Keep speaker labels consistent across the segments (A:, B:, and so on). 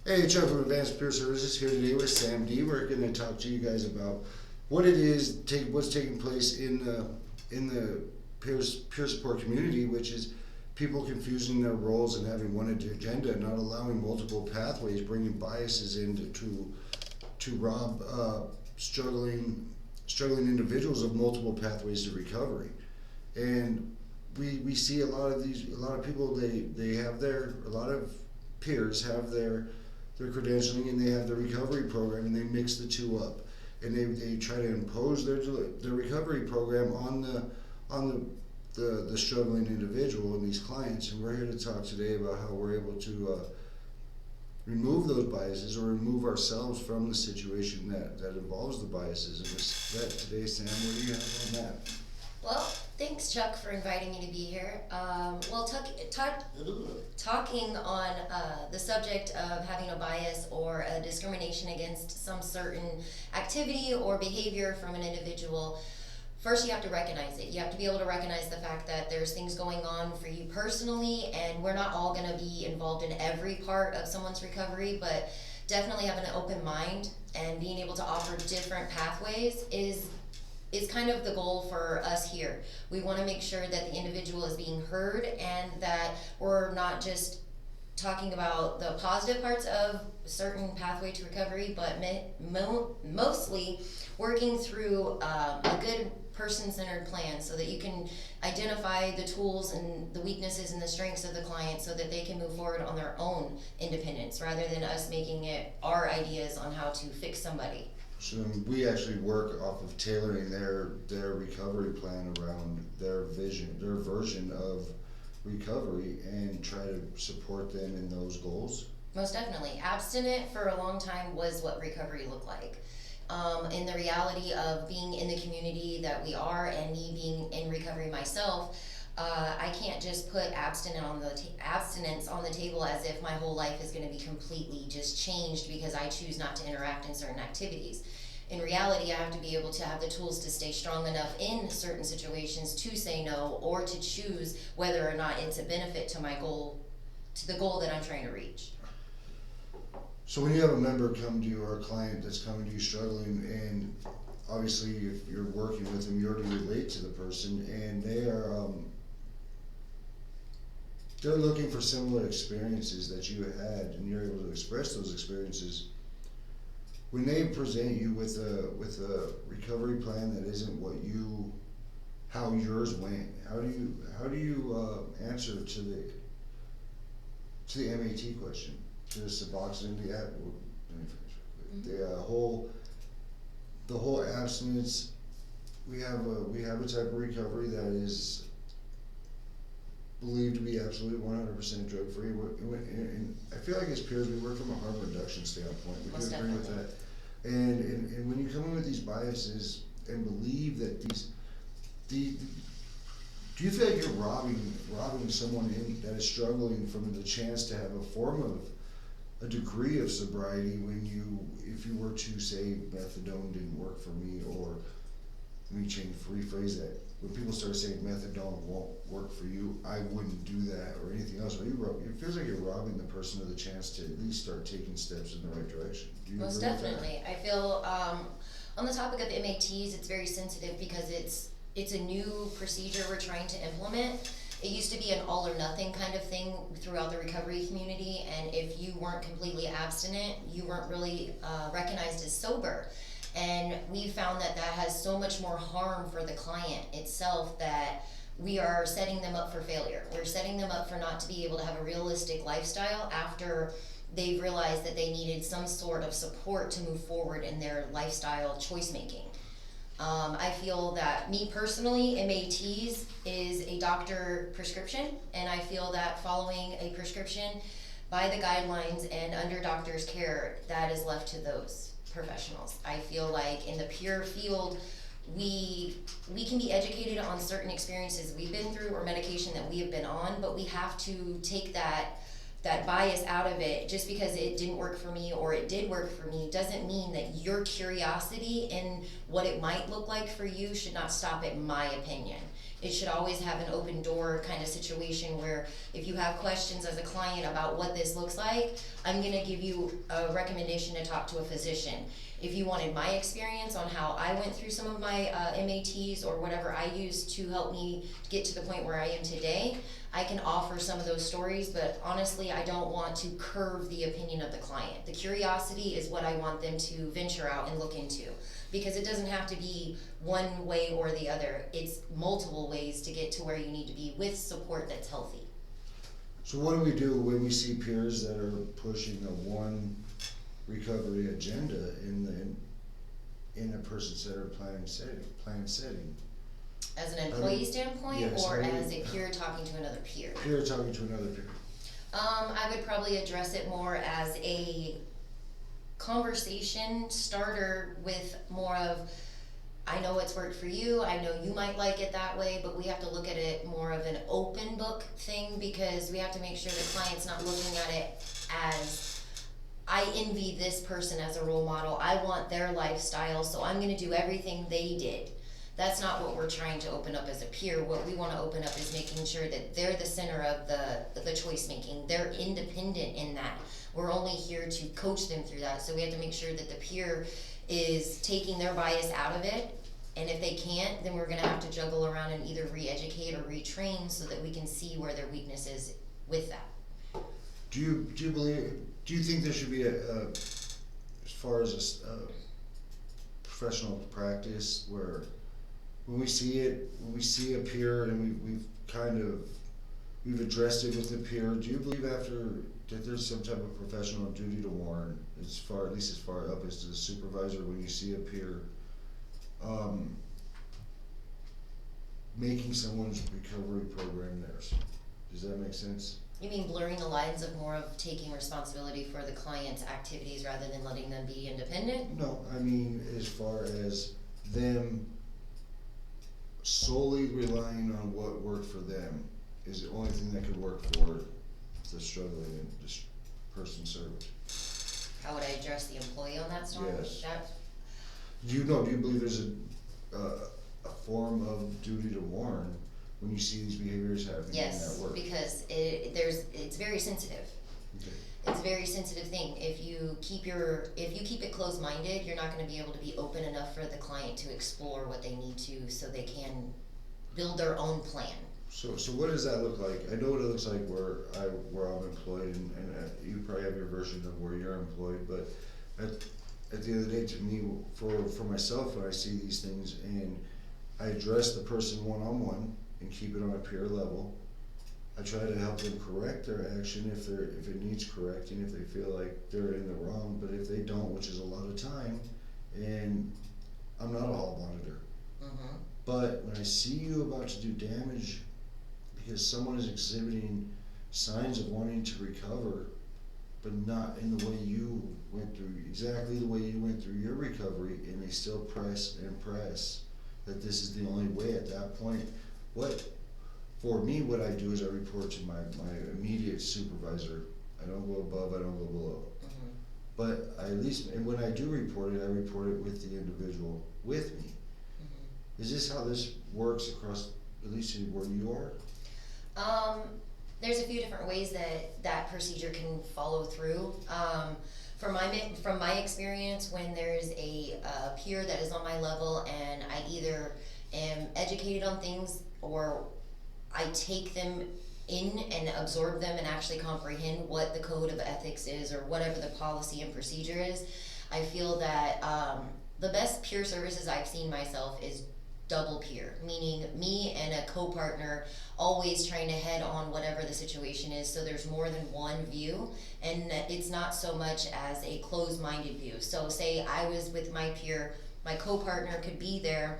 A: Hey, Chuck from Advanced Peer Services here today with Sam D. We're going to talk to you guys about what it is, what's taking place in the peer support community, which is people confusing their roles and having one agenda, not allowing multiple pathways, bringing biases in to rob struggling individuals of multiple pathways to recovery. And we see a lot of people, they have a lot of peers have their credentialing and they have the recovery program, and they mix the two up, and they try to impose their recovery program on the struggling individual and these clients. And we're here to talk today about how we're able to remove those biases, or remove ourselves from the situation that involves the biases. And with that today, Sam, what do you have on that?
B: Well, thanks, Chuck, for inviting me to be here. Talking on the subject of having a bias or a discrimination against some certain activity or behavior from an individual, first you have to recognize it. You have to be able to recognize the fact that there's things going on for you personally, and we're not all going to be involved in every part of someone's recovery, but definitely having an open mind and being able to offer different pathways is kind of the goal for us here. We want to make sure that the individual is being heard, and that we're not just talking about the positive parts of a certain pathway to recovery, but mostly working through a good person-centered plan so that you can identify the tools and the weaknesses and the strengths of the client so that they can move forward on their own independence, rather than us making it our ideas on how to fix somebody.
A: So we actually work off of tailoring their recovery plan around their version of recovery, and try to support them in those goals.
B: Most definitely. Abstinent for a long time was what recovery looked like. In the reality of being in the community that we are, and me being in recovery myself, I can't just put abstinence on the table as if my whole life is going to be completely just changed because I choose not to interact in certain activities. In reality, I have to be able to have the tools to stay strong enough in certain situations to say no, or to choose whether or not it's a benefit to my goal, to the goal that I'm trying to reach.
A: So when you have a member come to you, or a client that's coming to you struggling, and obviously if you're working with them, you already relate to the person, and they're looking for similar experiences that you had, and you're able to express those experiences. When they present you with a recovery plan that isn't how yours went, how do you answer to the MAT question, to the Suboxone, the whole abstinence? We have a type of recovery that is believed to be absolutely 100% drug free. And I feel like as peers, we work from a harm reduction standpoint. We
B: Most
A: can agree with
B: definitely.
A: that. And when you come in with these biases and believe that do you feel like you're robbing someone that is struggling from the chance to have a degree of sobriety, if you were to say methadone didn't work for me, or let me rephrase that. When people start saying methadone won't work for you, I wouldn't do that, or anything else. It feels like you're robbing the person of the chance to at least start taking steps in the right direction. Do you
B: Most
A: agree with that?
B: definitely. I feel on the topic of MATs, it's very sensitive because it's a new procedure we're trying to implement. It used to be an all or nothing kind of thing throughout the recovery community, and if you weren't completely abstinent, you weren't really recognized as sober. And we found that has so much more harm for the client itself, that we are setting them up for failure. We're setting them up for not to be able to have a realistic lifestyle after they've realized that they needed some sort of support to move forward in their lifestyle choice making. I feel that, me personally, MATs is a doctor prescription, and I feel that following a prescription by the guidelines and under doctor's care, that is left to those professionals. I feel like in the peer field, we can be educated on certain experiences we've been through or medication that we have been on, but we have to take that bias out of it. Just because it didn't work for me or it did work for me doesn't mean that your curiosity in what it might look like for you should not stop at my opinion. It should always have an open door kind of situation where if you have questions as a client about what this looks like, I'm gonna give you a recommendation to talk to a physician. If you wanted my experience on how I went through some of my MATs or whatever I used to help me get to the point where I am today, I can offer some of those stories, but honestly, I don't want to curve the opinion of the client. The curiosity is what I want them to venture out and look into, because it doesn't have to be one way or the other. It's multiple ways to get to where you need to be with support that's healthy.
A: So what do we do when we see peers that are pushing a one recovery agenda in a person-centered plan setting?
B: As an employee standpoint,
A: yes,
B: or as a peer talking to another peer?
A: Peer talking to another peer.
B: I would probably address it more as a conversation starter with more of, I know it's worked for you, I know you might like it that way, but we have to look at it more of an open book thing, because we have to make sure the client's not looking at it as, I envy this person as a role model, I want their lifestyle, so I'm gonna do everything they did. That's not what we're trying to open up as a peer. What we wanna open up is making sure that they're the center of the choice making. They're independent in that. We're only here to coach them through that, so we have to make sure that the peer is taking their bias out of it, and if they can't, then we're gonna have to juggle around and either re-educate or retrain so that we can see where their weakness is with that.
A: Do you think there should be as far as a professional practice where when we see a peer and we've addressed it with the peer, do you believe that there's some type of professional duty to warn, at least as far up as the supervisor, when you see a peer making someone's recovery program theirs? Does that make sense?
B: You mean blurring the lines of more of taking responsibility for the client's activities rather than letting them be independent?
A: No, I mean as far as them solely relying on what worked for them is the only thing that could work for the struggling person served.
B: How would I address the employee on that storm?
A: Yes. Do you believe there's a form of duty to warn when you see these behaviors happening in that work?
B: Yes, because it's very sensitive.
A: Okay.
B: It's a very sensitive thing. If you keep it closed-minded, you're not gonna be able to be open enough for the client to explore what they need to so they can build their own plan.
A: So what does that look like? I know what it looks like where I'm employed, and you probably have your version of where you're employed, but at the end of the day, to me, for myself, when I see these things and I address the person one-on-one and keep it on a peer level, I try to help them correct their action if it needs correcting, if they feel like they're in the wrong, but if they don't, which is a lot of time, and I'm not a hall monitor.
B: Mm-hmm.
A: But when I see you about to do damage because someone is exhibiting signs of wanting to recover, but not in the way you went through, exactly the way you went through your recovery, and they still press and press that this is the only way at that point, for me, what I do is I report to my immediate supervisor. I don't go above, I don't go below.
B: Mm-hmm.
A: But and when I do report it, I report it with the individual with me.
B: Mm-hmm.
A: Is this how this works across, at least where you are?
B: There's a few different ways that procedure can follow through. From my experience, when there's a peer that is on my level and I either am educated on things or I take them in and absorb them and actually comprehend what the code of ethics is or whatever the policy and procedure is, I feel that the best peer services I've seen myself is double peer, meaning me and a co-partner always trying to head on whatever the situation is, so there's more than one view, and it's not so much as a closed-minded view. So say I was with my peer, my co-partner could be there.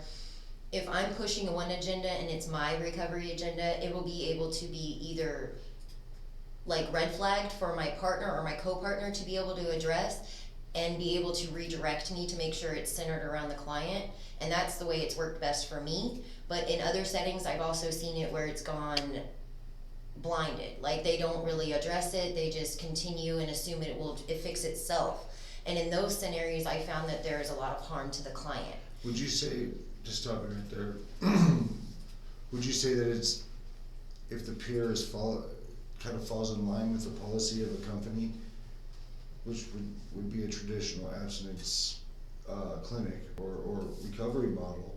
B: If I'm pushing one agenda and it's my recovery agenda, it will be able to be either like red flagged for my partner or my co-partner to be able to address and be able to redirect me to make sure it's centered around the client, and that's the way it's worked best for me. But in other settings, I've also seen it where it's gone blinded, like they don't really address it, they just continue and assume it fix itself. And in those scenarios, I found that there is a lot of harm to the client.
A: Would you say, just stopping right there, Would you say that it's, if the peer kind of falls in line with the policy of a company, which would be a traditional abstinence clinic or recovery model,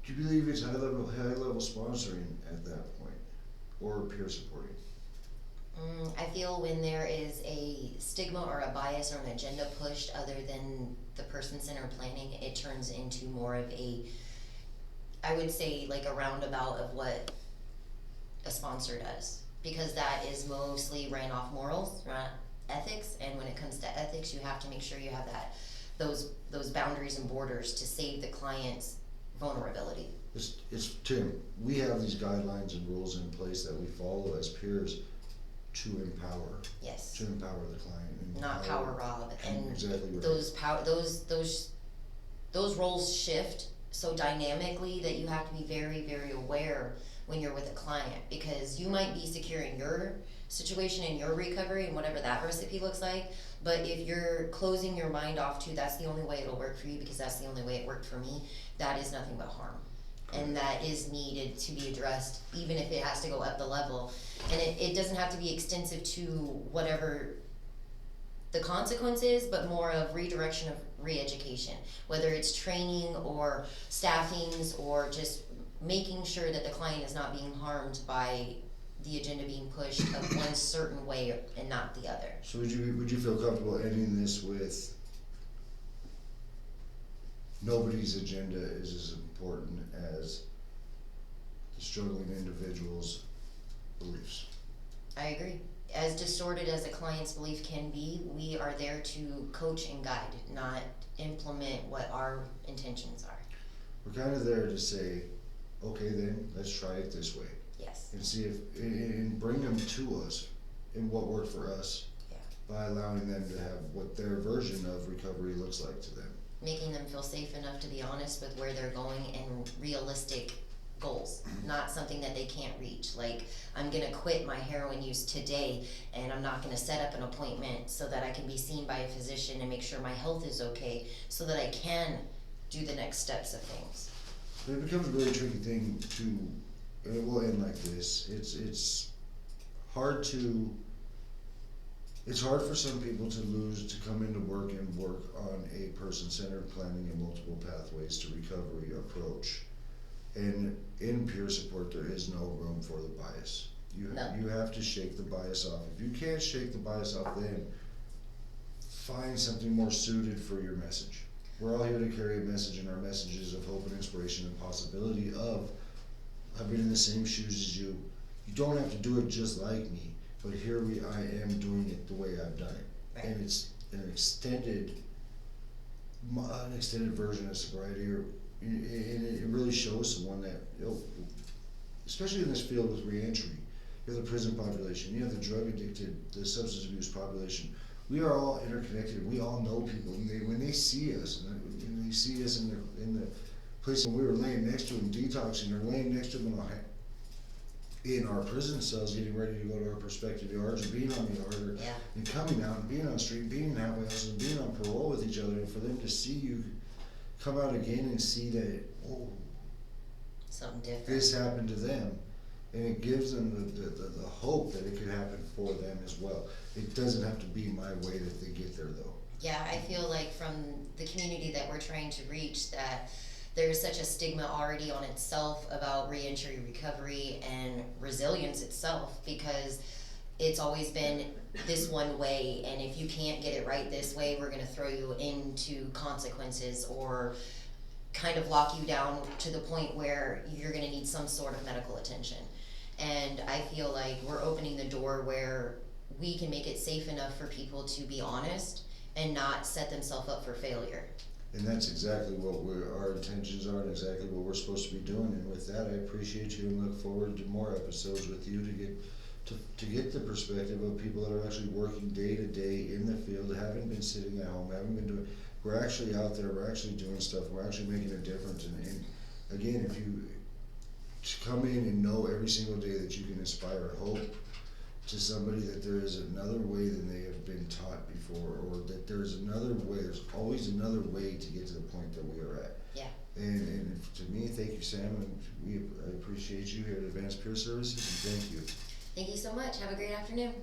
A: do you believe it's high level sponsoring at that point, or peer supporting?
B: I feel when there is a stigma or a bias or an agenda pushed other than the person-centered planning, it turns into more of a, I would say, like a roundabout of what a sponsor does. Because that is mostly ran off morals, not ethics, and when it comes to ethics, you have to make sure you have those boundaries and borders to save the client's vulnerability.
A: It's Tim, we have these guidelines and rules in place that we follow as peers to empower.
B: Yes.
A: To empower the client. And
B: Not power rob, and
A: exactly right.
B: those roles shift so dynamically that you have to be very, very aware when you're with a client, because you might be secure in your situation and your recovery and whatever that recipe looks like, but if you're closing your mind off to that's the only way it'll work for you because that's the only way it worked for me, that is nothing but harm. And that is needed to be addressed, even if it has to go up the level. And it doesn't have to be extensive to whatever the consequence is, but more of redirection of re-education, whether it's training or staffings or just making sure that the client is not being harmed by the agenda being pushed of one certain way and not the other.
A: So would you feel comfortable ending this with nobody's agenda is as important as the struggling individual's beliefs?
B: I agree. As distorted as a client's belief can be, we are there to coach and guide, not implement what our intentions are.
A: We're kind of there to say, okay then, let's try it this way.
B: Yes.
A: And see if, and bring them to us in what worked for us.
B: Yeah.
A: By allowing them to have what their version of recovery looks like to them.
B: Making them feel safe enough to be honest with where they're going and realistic goals, not something that they can't reach. Like, I'm gonna quit my heroin use today and I'm not gonna set up an appointment so that I can be seen by a physician and make sure my health is okay so that I can do the next steps of things.
A: But it becomes a really tricky thing to, and it will end like this, it's hard for some people to come into work and work on a person-centered planning and multiple pathways to recovery approach. And in peer support, there is no room for the bias. You have to shake the bias off. If you can't shake the bias off, then find something more suited for your message. We're all here to carry a message, and our message is of hope and inspiration and possibility of, I've been in the same shoes as you. You don't have to do it just like me, but here I am doing it the way I've done it.
B: Right.
A: And it's an extended version of sobriety, and it really shows someone that, especially in this field with reentry, you have the prison population, you have the drug addicted, the substance abuse population. We are all interconnected. We all know people. When they see us, and they see us in the place when we were laying next to them, detoxing, or laying next to them in our prison cells, getting ready to go to our prospective yards, or being on the yard, and coming out and being on the street, being in halfway houses, and being on parole with each other, and for them to see you come out again and see that,
B: Something different.
A: this happened to them, and it gives them the hope that it could happen for them as well. It doesn't have to be my way that they get there, though.
B: Yeah, I feel like from the community that we're trying to reach that there's such a stigma already on itself about reentry recovery and resilience itself, because it's always been this one way, and if you can't get it right this way, we're gonna throw you into consequences or kind of lock you down to the point where you're gonna need some sort of medical attention. And I feel like we're opening the door where we can make it safe enough for people to be honest and not set themselves up for failure.
A: And that's exactly what our intentions are, and exactly what we're supposed to be doing. And with that, I appreciate you and look forward to more episodes with you to get the perspective of people that are actually working day to day in the field, haven't been sitting at home, haven't been doing. We're actually out there. We're actually doing stuff. We're actually making a difference. And again, if you to come in and know every single day that you can inspire hope to somebody that there is another way than they have been taught before, or that there's another way, there's always another way to get to the point that we are at.
B: Yeah.
A: And to me, thank you, Sam, and I appreciate you here at Advanced Peer Services, and thank you.
B: Thank you so much. Have a great afternoon.